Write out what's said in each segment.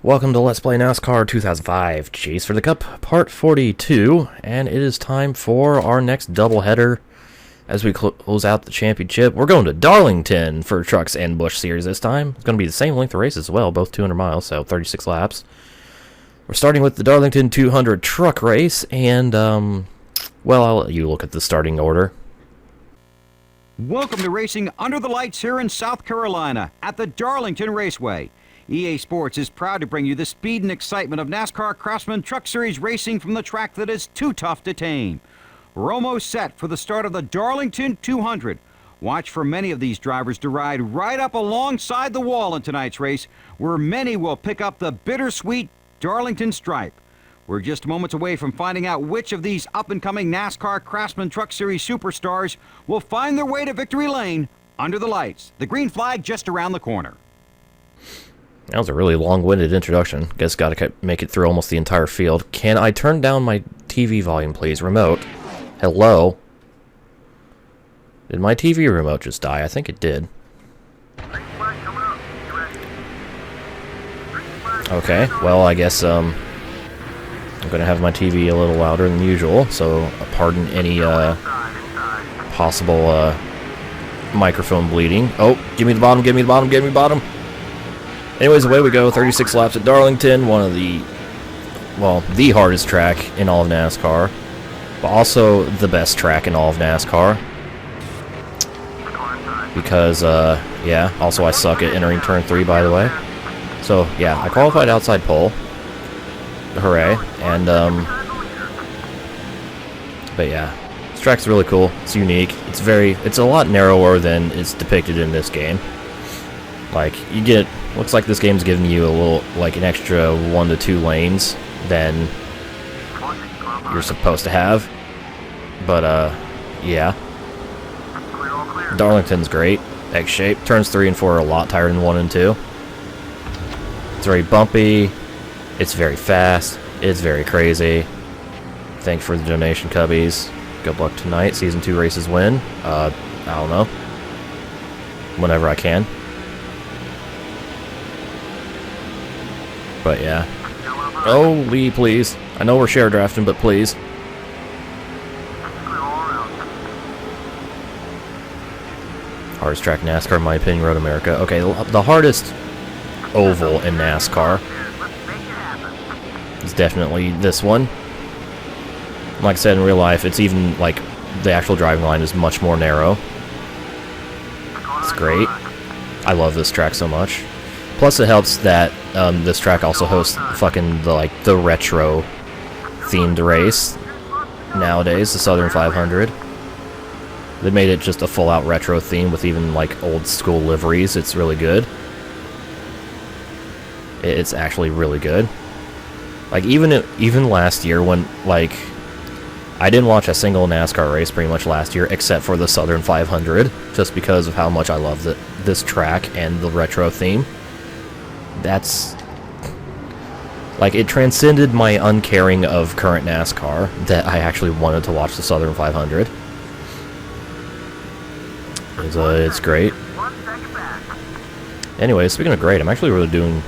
Welcome to Let's Play NASCAR 2005 Chase for the Cup, Part 42, and it is time for our next doubleheader as we close out the championship. We're going to Darlington for Trucks and Busch Series this time. It's going to be the same length of race as well, both 200 miles, so 36 laps. We're starting with the Darlington 200 truck race, and, well, I'll let you look at the starting order. Welcome to racing under the lights here in South Carolina at the Darlington Raceway. EA Sports is proud to bring you the speed and excitement of NASCAR Craftsman Truck Series racing from the track that is too tough to tame. We're almost set for the start of the Darlington 200. Watch for many of these drivers to ride right up alongside the wall in tonight's race, where many will pick up the bittersweet Darlington stripe. We're just moments away from finding out which of these up-and-coming NASCAR Craftsman Truck Series superstars will find their way to victory lane under the lights. The green flag just around the corner. That was a really long-winded introduction. Guess gotta make it through almost the entire field. Can I turn down my TV volume, please? Remote. Hello? Did my TV remote just die? I think it did. Okay, well, I guess, I'm gonna have my TV a little louder than usual, so pardon any, possible, microphone bleeding. Oh, give me the bottom, give me the bottom, give me the bottom! Anyways, away we go. 36 laps at Darlington, one of the, well, the hardest track in all of NASCAR, but also the best track in all of NASCAR. Because, yeah, also I suck at entering turn 3, by the way. So, yeah, I qualified outside pole. Hooray. And, but yeah, this track's really cool. It's unique. It's a lot narrower than is depicted in this game. Like, looks like this game's giving you a little, like, an extra 1 to 2 lanes than you're supposed to have. But, yeah. Darlington's great. X-shape. Turns 3 and 4 are a lot tighter than 1 and 2. It's very bumpy. It's very fast. It's very crazy. Thanks for the donation, Cubbies. Good luck tonight. Season 2 races win. I don't know. Whenever I can. But yeah. Oh, Lee, please. I know we're share drafting, but please. Hardest track in NASCAR, in my opinion, Road America. Okay, the hardest oval in NASCAR is definitely this one. Like I said, in real life, it's even, like, the actual driving line is much more narrow. It's great. I love this track so much. Plus, it helps that this track also hosts fucking the retro themed race nowadays, the Southern 500. They made it just a full-out retro theme with even like old school liveries. It's really good. It's actually really good. Like even last year when like I didn't watch a single NASCAR race pretty much last year except for the Southern 500, just because of how much I love this track and the retro theme. That's, like, it transcended my uncaring of current NASCAR that I actually wanted to watch the Southern 500. It's great. Anyway, speaking of great, I'm actually really doing,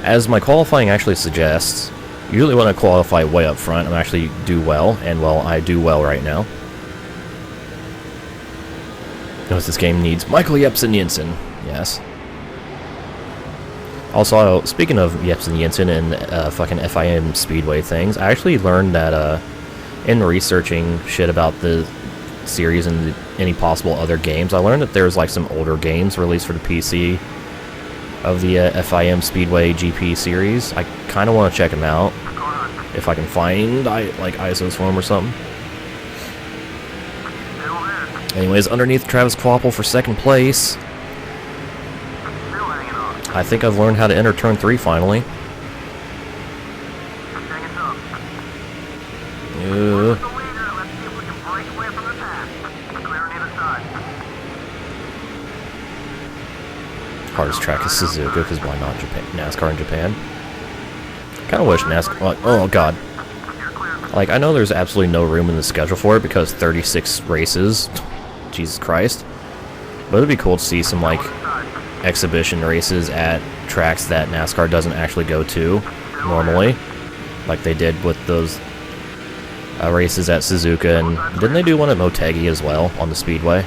as my qualifying actually suggests, usually when I qualify way up front, I actually do well, and well, I do well right now. Notice this game needs Michael Jensen, yes. Also, speaking of Jensen and fucking FIM Speedway things, I actually learned that in researching shit about the series and any possible other games, I learned that there's like some older games released for the PC of the FIM Speedway GP series. I kind of want to check them out if I can find like ISOs for them or something. Anyways, underneath Travis Kvapil for second place. I think I've learned how to enter turn 3 finally. Hardest track is Suzuka, because why not NASCAR in Japan? Kind of wish NASCAR... Oh, God. Like, I know there's absolutely no room in the schedule for it, because 36 races. Jesus Christ. But it'd be cool to see some, like, exhibition races at tracks that NASCAR doesn't actually go to normally, like they did with those races at Suzuka, and didn't they do one at Motegi as well on the Speedway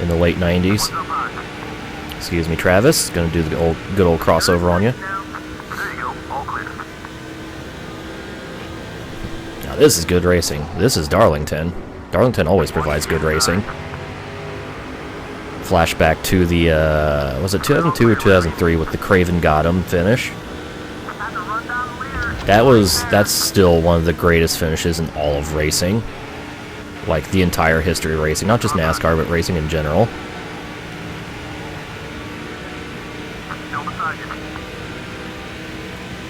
in the late 90s? Excuse me, Travis. Gonna do the good old crossover on you. Now this is good racing. This is Darlington. Darlington always provides good racing. Flashback to the, was it 2002 or 2003 with the Craven Gotham finish? That's still one of the greatest finishes in all of racing. Like, the entire history of racing. Not just NASCAR, but racing in general.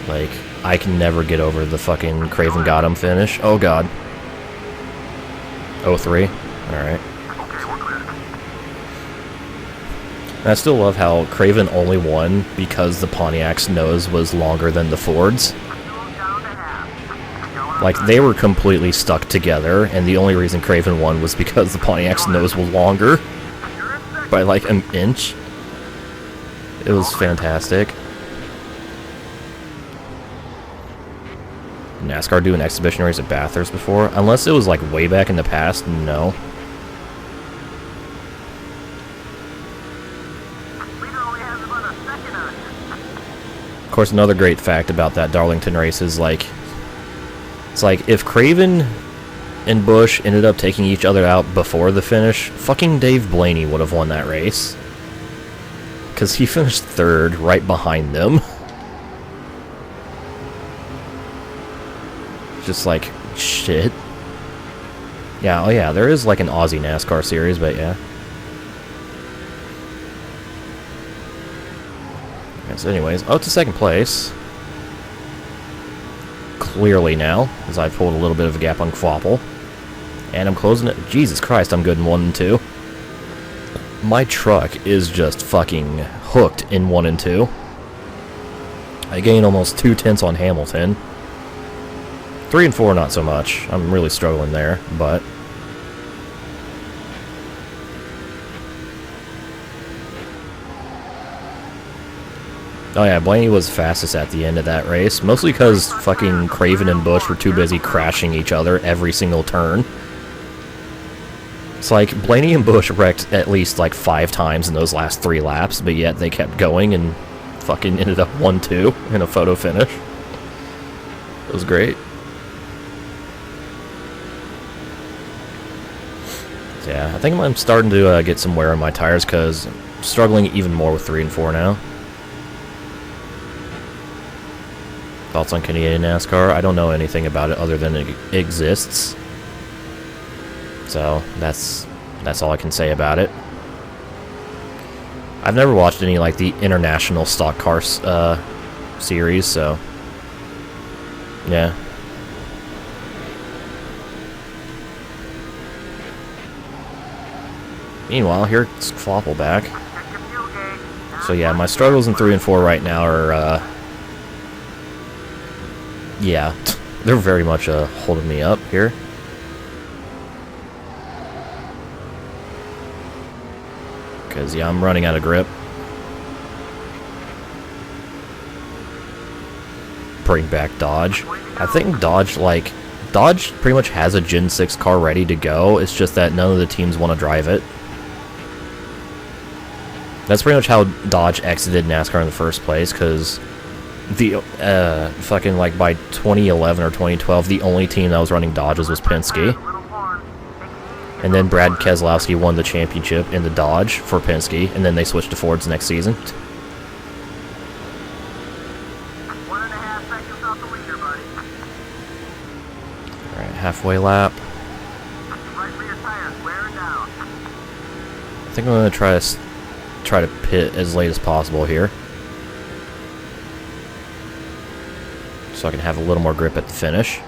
Like, I can never get over the fucking Craven Gotham finish. Oh, God. 03. Alright. And I still love how Craven only won because the Pontiac's nose was longer than the Ford's. Like, they were completely stuck together, and the only reason Craven won was because the Pontiac's nose was longer by, like, an inch. It was fantastic. NASCAR do an exhibition race at Bathurst before? Unless it was, like, way back in the past, no. Of course, another great fact about that Darlington race is, like, it's like, if Craven and Busch ended up taking each other out before the finish, fucking Dave Blaney would have won that race. Because he finished third, right behind them. Just like, shit. Yeah, oh yeah, there is like an Aussie NASCAR series, but yeah. So anyways, up to second place. Clearly now, as I've pulled a little bit of a gap on Quapple. And I'm closing it. Jesus Christ, I'm good in 1 and 2. My truck is just fucking hooked in 1 and 2. I gained almost 2/10 on Hamilton. 3 and 4, not so much. I'm really struggling there, but... Oh yeah, Blaney was fastest at the end of that race, mostly because fucking Craven and Busch were too busy crashing each other every single turn. It's like, Blaney and Busch wrecked at least like 5 times in those last 3 laps, but yet they kept going and fucking ended up 1-2 in a photo finish. It was great. So yeah, I think I'm starting to get some wear on my tires because I'm struggling even more with 3 and 4 now. Thoughts on Canadian NASCAR? I don't know anything about it other than it exists. So, that's all I can say about it. I've never watched any, like, the international stock car series, so... yeah. Meanwhile, here's Quapple back. So yeah, my struggles in 3 and 4 right now are, yeah, they're very much holding me up here. Because, yeah, I'm running out of grip. Bring back Dodge. I think Dodge pretty much has a Gen 6 car ready to go. It's just that none of the teams want to drive it. That's pretty much how Dodge exited NASCAR in the first place, because the fucking, like, by 2011 or 2012, the only team that was running Dodges was Penske. And then Brad Keselowski won the championship in the Dodge for Penske, and then they switched to Fords next season. 1.5 seconds off the leader, buddy. Alright, halfway lap. Right rear tires wearing down. I think I'm going to try to pit as late as possible here, so I can have a little more grip at the finish.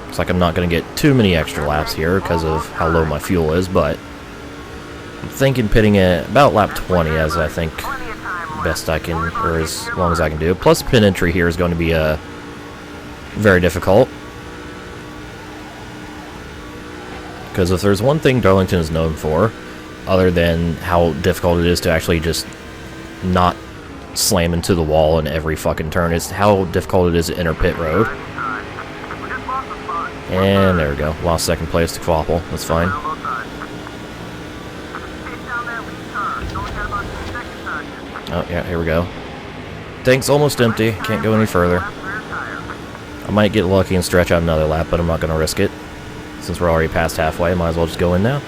Looks like I'm not going to get too many extra laps here because of how low my fuel is, but I'm thinking pitting at about lap 20 as I think best I can, or as long as I can do. Plus pit entry here is going to be very difficult. Because if there's one thing Darlington is known for, other than how difficult it is to actually just not slam into the wall in every fucking turn. It's how difficult it is to enter pit road. We just lost the spot. And there we go. Lost second place to Quapple. That's fine. Both sides. Take down that lead car. You only got about 2 seconds on you. Oh, yeah, here we go. Tank's almost empty. Can't go any further. Rear tire. I might get lucky and stretch out another lap, but I'm not going to risk it. Since we're already past halfway, might as well just go in now.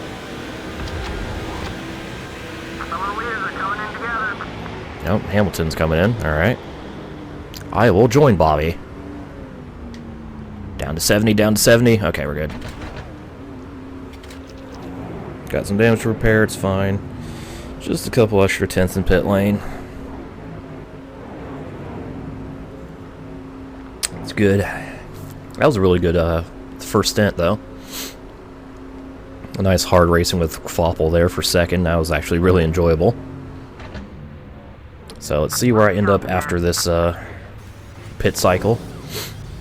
Some of the leaders are coming in together. Nope, Hamilton's coming in. Alright. I will join Bobby. Down to 70, down to 70. Okay, we're good. Got some damage to repair, it's fine. Just a couple extra tenths in pit lane. It's good. That was a really good first stint, though. A nice hard racing with Quapple there for second. That was actually really enjoyable. So let's see where I end up after this pit cycle.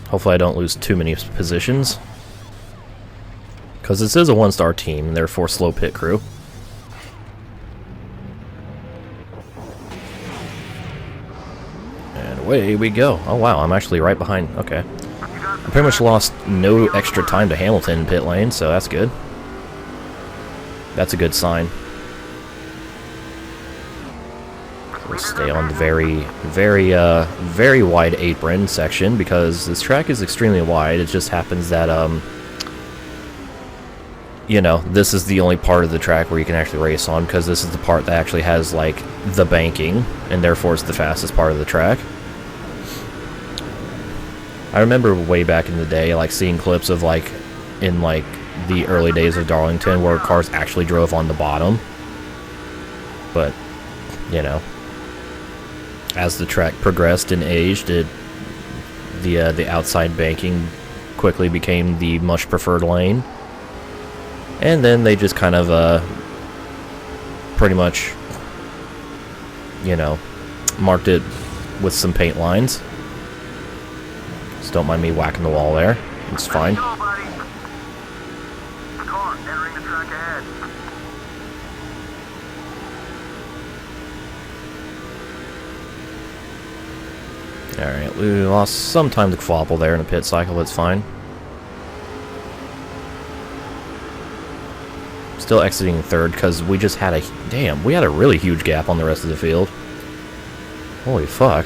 Hopefully I don't lose too many positions. Because this is a one-star team, and therefore slow pit crew. And away we go. Oh wow, I'm actually right behind. Okay. I pretty much lost no extra time to Hamilton in pit lane, so that's good. That's a good sign. We'll stay on the very wide apron section because this track is extremely wide. It just happens that, you know, this is the only part of the track where you can actually race on because this is the part that actually has, like, the banking, and therefore it's the fastest part of the track. I remember way back in the day, like, seeing clips of, like, in, like, the early days of Darlington where cars actually drove on the bottom. But, you know, as the track progressed and aged, the outside banking quickly became the much preferred lane. And then they just kind of, pretty much, you know, marked it with some paint lines. Just don't mind me whacking the wall there. It's fine. Go, buddy. Car entering the track ahead. Alright, we lost some time to Quapple there in the pit cycle, that's fine. Still exiting third because we just had we had a really huge gap on the rest of the field. Holy fuck.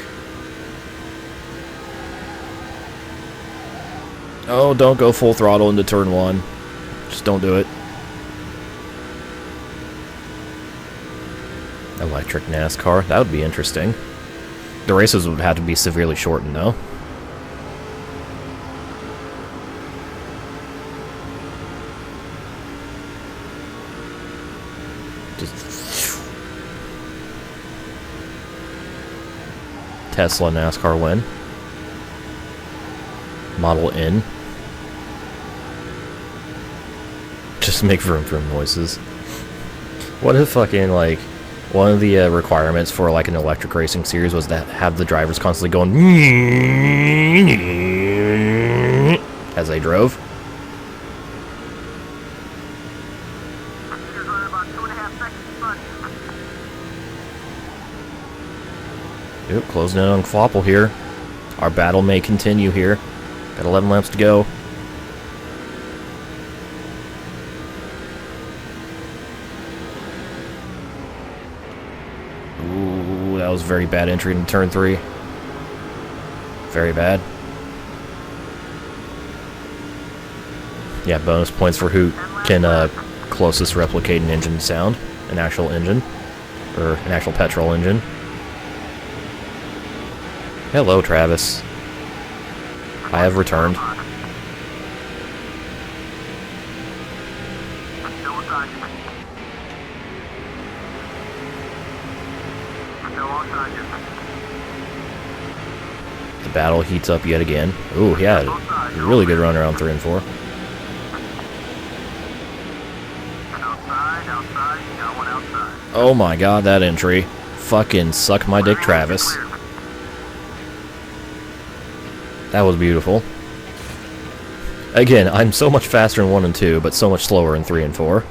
Oh, don't go full throttle into turn 1. Just don't do it. Electric NASCAR, that would be interesting. The races would have to be severely shortened, though. Just Tesla NASCAR win. Model N. Just make vroom vroom noises. What if fucking, like, one of the requirements for, like, an electric racing series was to have the drivers constantly going as they drove? Leaders are about 2.5 seconds in front. Yep, closing in on Quapple here. Our battle may continue here. Got 11 laps to go. Ooh, that was a very bad entry into turn 3. Very bad. Yeah, bonus points for who can closest replicate an engine sound. An actual engine. Or an actual petrol engine. Hello, Travis. I have returned. Still inside you. Still onside you. The battle heats up yet again. Ooh, yeah, a really good run around 3 and 4. Outside, you got one outside. Oh my god, that entry. Fucking suck my dick, Travis. That was beautiful. Again, I'm so much faster in 1 and 2, but so much slower in 3 and 4.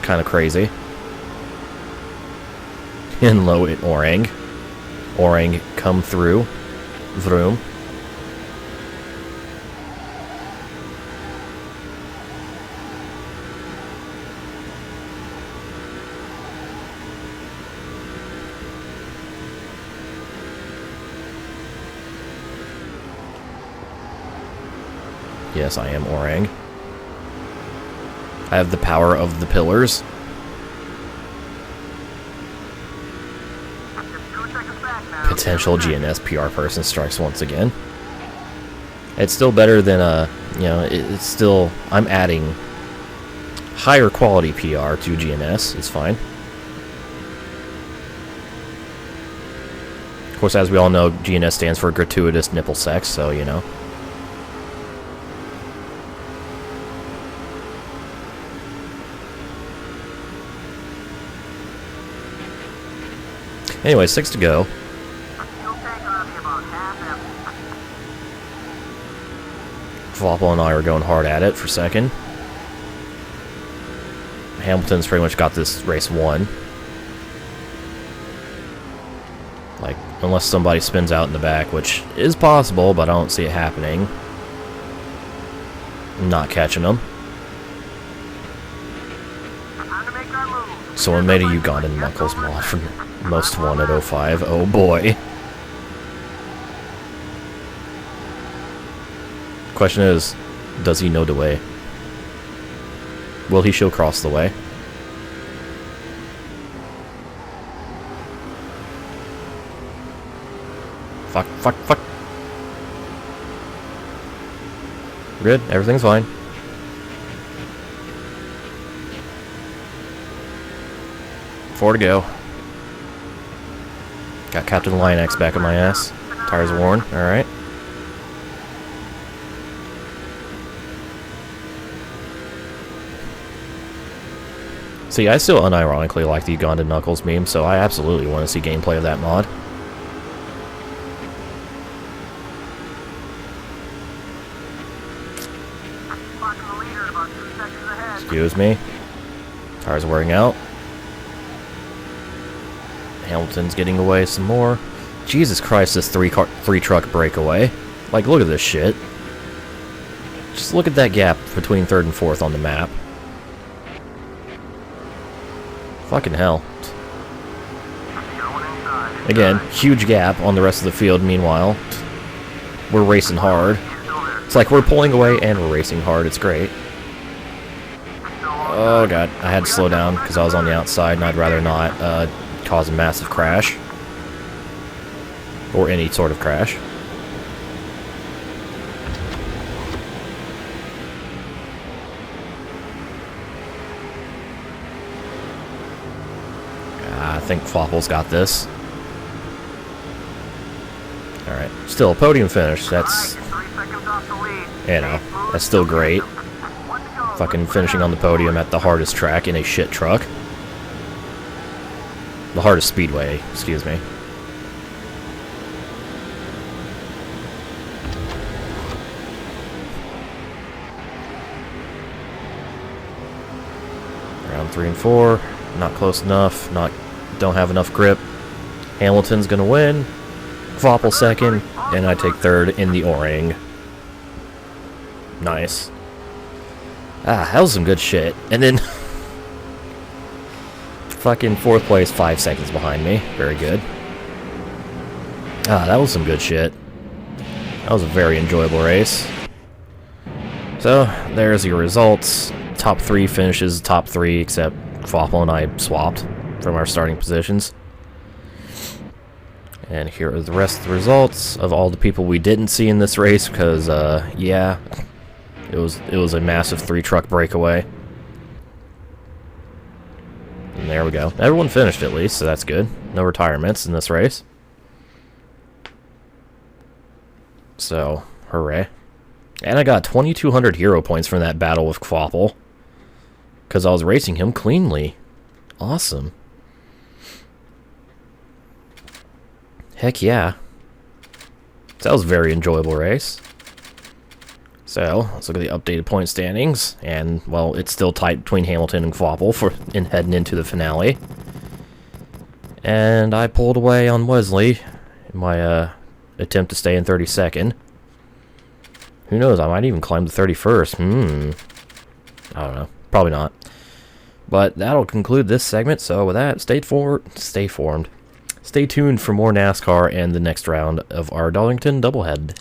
kind of crazy. In low at Orang. Orang come through. Vroom. Yes, I am Orang. I have the power of the pillars. Potential GNS PR person strikes once again. It's still better than, you know, it's still, I'm adding higher quality PR to GNS. It's fine. Of course, as we all know, GNS stands for gratuitous nipple sex, so, you know. Anyway, 6 to go. Flopple and I are going hard at it for second. Hamilton's pretty much got this race won. Like, unless somebody spins out in the back, which is possible, but I don't see it happening. I'm not catching them. Someone made a Ugandan Knuckles mod from Most Wanted 05. Oh boy. Question is, does he know the way? Will he show cross the way? Fuck, fuck, fuck. Good, everything's fine. Four to go. Got Captain Lionex back in my ass. Tires worn, alright. See, I still unironically like the Ugandan Knuckles meme, so I absolutely want to see gameplay of that mod. Excuse me. Tires wearing out. Hamilton's getting away some more. Jesus Christ, this three truck breakaway. Like, look at this shit. Just look at that gap between 3rd and 4th on the map. Fucking hell. Again, huge gap on the rest of the field. Meanwhile, we're racing hard. It's like we're pulling away and we're racing hard. It's great. Oh god, I had to slow down because I was on the outside and I'd rather not cause a massive crash. Or any sort of crash. I think Flopple's got this. Alright, still a podium finish. That's, you know, that's still great. Fucking finishing on the podium at the hardest track in a shit truck. The hardest speedway, excuse me. Round 3 and 4, not close enough, don't have enough grip. Hamilton's gonna win. Flopple second, and I take 3rd in the Orang. Nice. Ah, that was some good shit. And then fucking 4th place, 5 seconds behind me. Very good. Ah, that was some good shit. That was a very enjoyable race. So, there's your results. Top 3 finishes top 3, except Flopple and I swapped from our starting positions. And here are the rest of the results of all the people we didn't see in this race, because, yeah, it was a massive 3-truck breakaway. And there we go. Everyone finished at least, so that's good. No retirements in this race. So, hooray. And I got 2,200 hero points from that battle with Flopple, because I was racing him cleanly. Awesome. Heck yeah. That was a very enjoyable race. So, let's look at the updated point standings. And, well, it's still tight between Hamilton and Kvapil in heading into the finale. And I pulled away on Wesley in my attempt to stay in 32nd. Who knows, I might even climb the 31st. I don't know. Probably not. But that'll conclude this segment. So with that, stay tuned for more NASCAR and the next round of our Darlington doublehead.